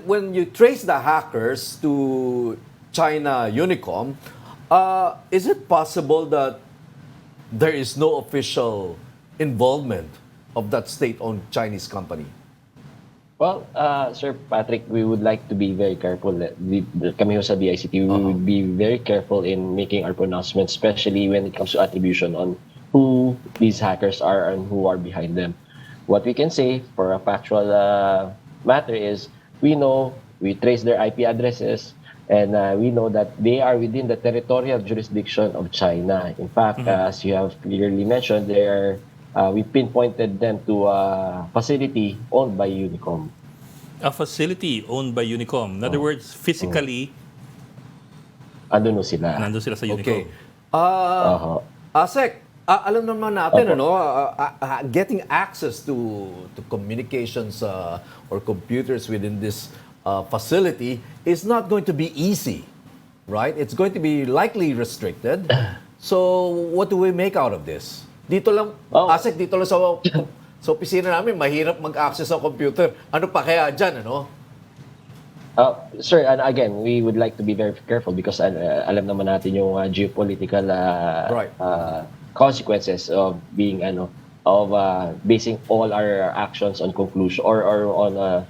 When you trace the hackers to China Unicom, is it possible that there is no official involvement of that state-owned Chinese company? Well, Sir Patrick, we would like to be very careful. Kami ho sa DICT, we would be very careful in making our pronouncements, especially when it comes to attribution on who these hackers are and who are behind them. What we can say for a factual matter is we know, we trace their IP addresses, and we know that they are within the territorial jurisdiction of China. In fact, as you have clearly mentioned, they are. We pinpointed them to a facility owned by Unicom. A facility owned by Unicom. In other words, physically, Andun sila. nandun sila sa Unicom. Okay. Uh-huh. Asek, alam naman natin, getting access to communications or computers within this facility is not going to be easy, right? It's going to be likely restricted. So, what do we make out of this? Dito lang, Asek, dito lang sa opisina namin, mahirap mag-access sa computer. Ano pa kaya dyan, ano? Sir, and again, we would like to be very careful because alam naman natin yung geopolitical Right. consequences of being basing all our actions on conclusion or on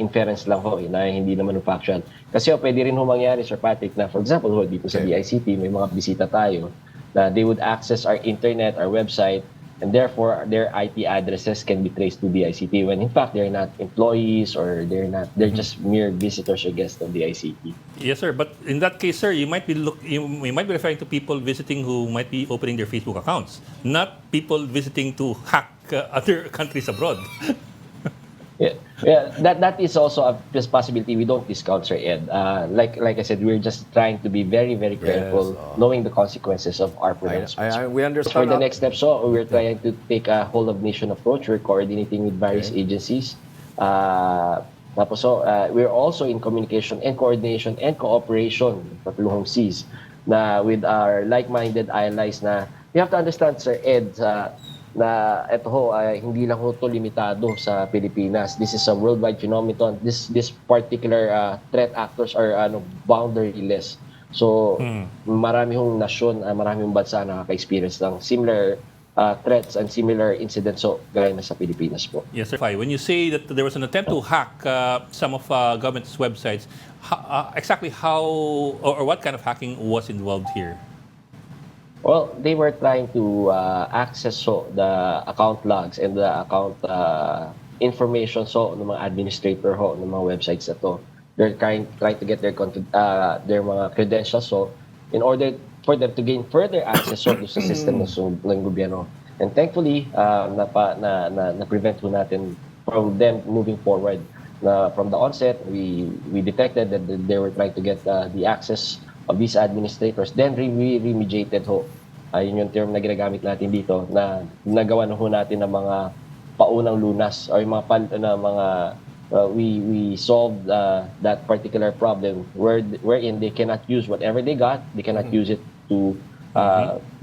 inference lang ho na hindi naman factual. Kasi pwede rin ho mangyari, Sir Patrick, na for example dito sa DICT may mga bisita tayo na they would access our internet, our website, and therefore their IP addresses can be traced to DICT when in fact they're not employees or they're just mere visitors or guests of DICT. Yes, sir. But in that case, sir, you might be referring to people visiting who might be opening their Facebook accounts, not people visiting to hack other countries abroad. Yeah, that is also a possibility we don't discount, Sir Ed. Like I said, we're just trying to be very, very careful, knowing the consequences of our pronouncements. We understand. For the next step, we're trying to take a whole of nation approach. We're coordinating with various agencies. Tapos we're also in communication and coordination and cooperation, Patluhong Seas, na with our like-minded allies na you have to understand, Sir Ed, na ito ho hindi lang ho to limitado sa Pilipinas. This is a worldwide phenomenon. This particular threat actors are boundaryless. So marami hong nasyon, marami hong bansa na nakaka-experience ng similar threats and similar incidents gaya na sa Pilipinas po. Yes, sir. When you say that there was an attempt to hack some of government's websites, exactly how or what kind of hacking was involved here? Well, they were trying to access the account logs and the account information ng mga administrator ng mga websites na to. They're trying to get their mga credentials in order for them to gain further access to sa system ng gobyerno. And thankfully, na-prevent natin from them moving forward. From the onset, we detected that they were trying to get the access of these administrators, then we remediated yun yung term na ginagamit natin dito, na nagawa na natin ng mga paunang lunas or yung mga we solved that particular problem wherein they cannot use whatever they got, they cannot use it to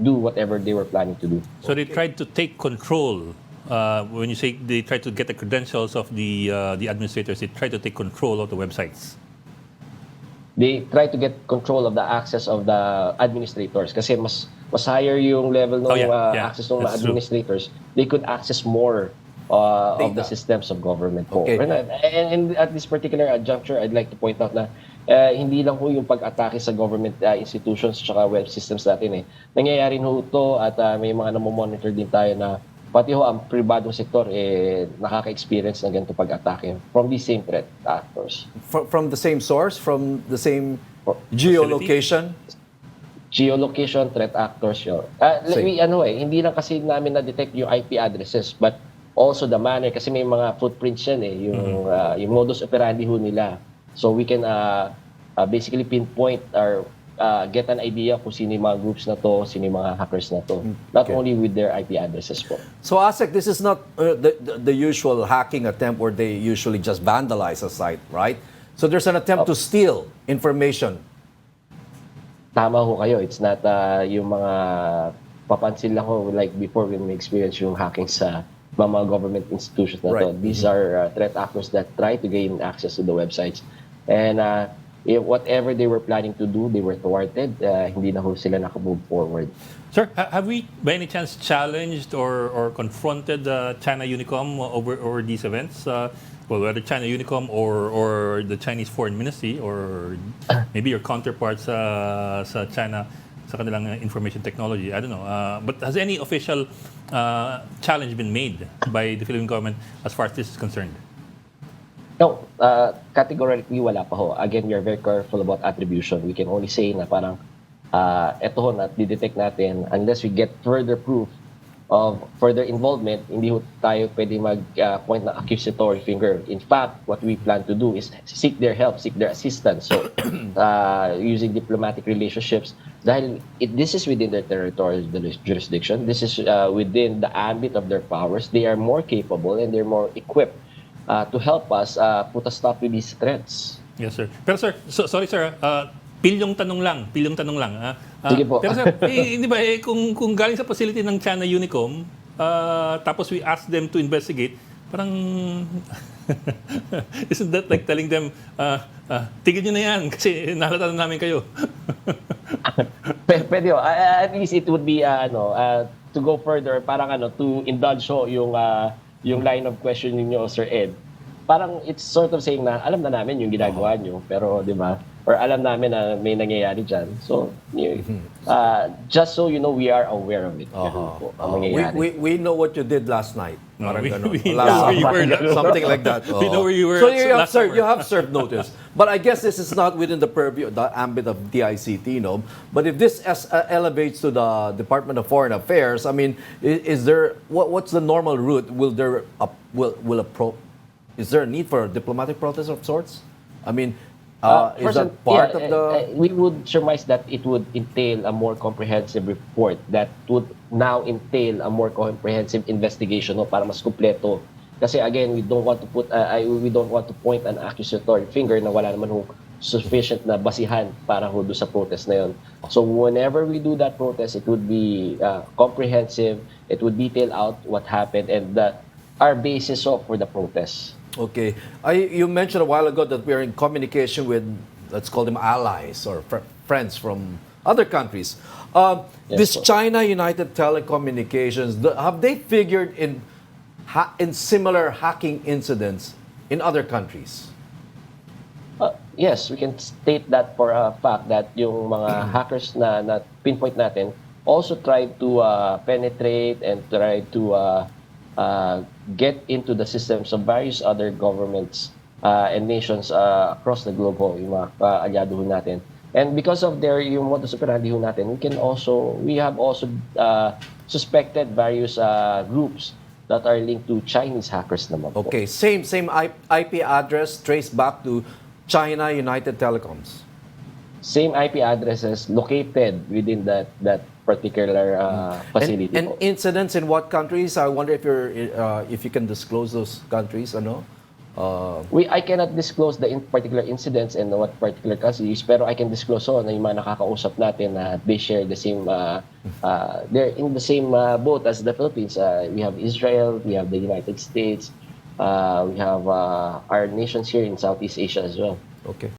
do whatever they were planning to do. So they tried to take control. When you say they tried to get the credentials of the administrators, they tried to take control of the websites. They try to get control of the access of the administrators kasi mas higher yung level ng access ng administrators. They could access more of the systems of government po. Okay. And at this particular juncture, I'd like to point out na hindi lang yung pag-atake sa government institutions at web systems natin nangyayari to at may mga namomonitor din tayo na pati ang pribadong sektor nakaka-experience ng ganito pag-atake from these same threat actors. From the same source, from the same geolocation? Geolocation threat actors yun. Hindi lang kasi namin na-detect yung IP addresses but also the manner kasi may mga footprints yan yung modus operandi nila. So we can basically pinpoint or get an idea kung sino yung mga groups na to, sino yung mga hackers na to. Not only with their IP addresses po. So Asek, this is not the usual hacking attempt where they usually just vandalize a site, right? So there's an attempt to steal information. Tama ho kayo. It's not yung mga papansin lang like before when we experience yung hacking sa mga government institutions na to. Right. These are threat actors that try to gain access to the websites. And if whatever they were planning to do, they were thwarted. Hindi na ho sila nakamove forward. Sir, have we by any chance challenged or confronted China Unicom over these events? Well, whether China Unicom or the Chinese Foreign Ministry or maybe your counterparts sa China sa kanilang information technology, I don't know. But has any official challenge been made by the Philippine government as far as this is concerned? No, categorically wala pa ho. Again, we are very careful about attribution. We can only say na parang eto ho na didetect natin unless we get further proof of further involvement, hindi ho tayo pwede mag-point na accusatory finger. In fact, what we plan to do is seek their help, seek their assistance. So, using diplomatic relationships, dahil this is within their territorial jurisdiction, this is within the ambit of their powers, they are more capable and they're more equipped to help us put a stop to these threats. Yes, sir. Pero sir, sorry sir, pilyong tanong lang. Sige po. Pero sir, hindi ba, kung galing sa facility ng China Unicom, tapos we ask them to investigate, parang, isn't that like telling them, tigil nyo na yan, kasi nahalata na namin kayo. Pwede ho. At least it would be, to go further, parang to indulge ho yung line of questioning nyo, Sir Ed. Parang it's sort of saying na, alam na namin yung ginagawa nyo, pero di ba? Or alam namin na may nangyayari dyan. So, just so you know, we are aware of it. We know what you did last night. Parang ganon. We know where you were. Something like that. We know where you were. So last summer. you have served notice. But I guess this is not within the purview, the ambit of DICT, no? But if this elevates to the Department of Foreign Affairs, I mean, is there what's the normal route? Is there a need for a diplomatic protest of sorts? I mean, is that part of the... we would surmise that it would entail a more comprehensive report that would now entail a more comprehensive investigation para mas kumpleto. Kasi again, we don't want to point an accusatory finger na wala naman sufficient na basihan para do sa protest na yon. So whenever we do that protest, it would be comprehensive, it would detail out what happened and our basis for the protest. Okay. You mentioned a while ago that we are in communication with, let's call them allies or friends from other countries. This China United Telecommunications, have they figured in similar hacking incidents in other countries? Yes, we can state that for a fact that yung mga hackers na pinpoint natin also tried to penetrate and try to get into the systems of various other governments and nations across the globe yung mga kaalyado natin. And because of yung modus operandi natin, we have also suspected various groups that are linked to Chinese hackers naman. Okay, same IP address traced back to China United Telecoms. Same IP addresses located within that particular facility. And incidents in what countries? I wonder if you can disclose those countries. I cannot disclose the particular incidents and what particular countries, pero I can disclose na yung mga nakakausap natin na they share the same, they're in the same boat as the Philippines. We have Israel, we have the United States, we have our nations here in Southeast Asia as well. Okay.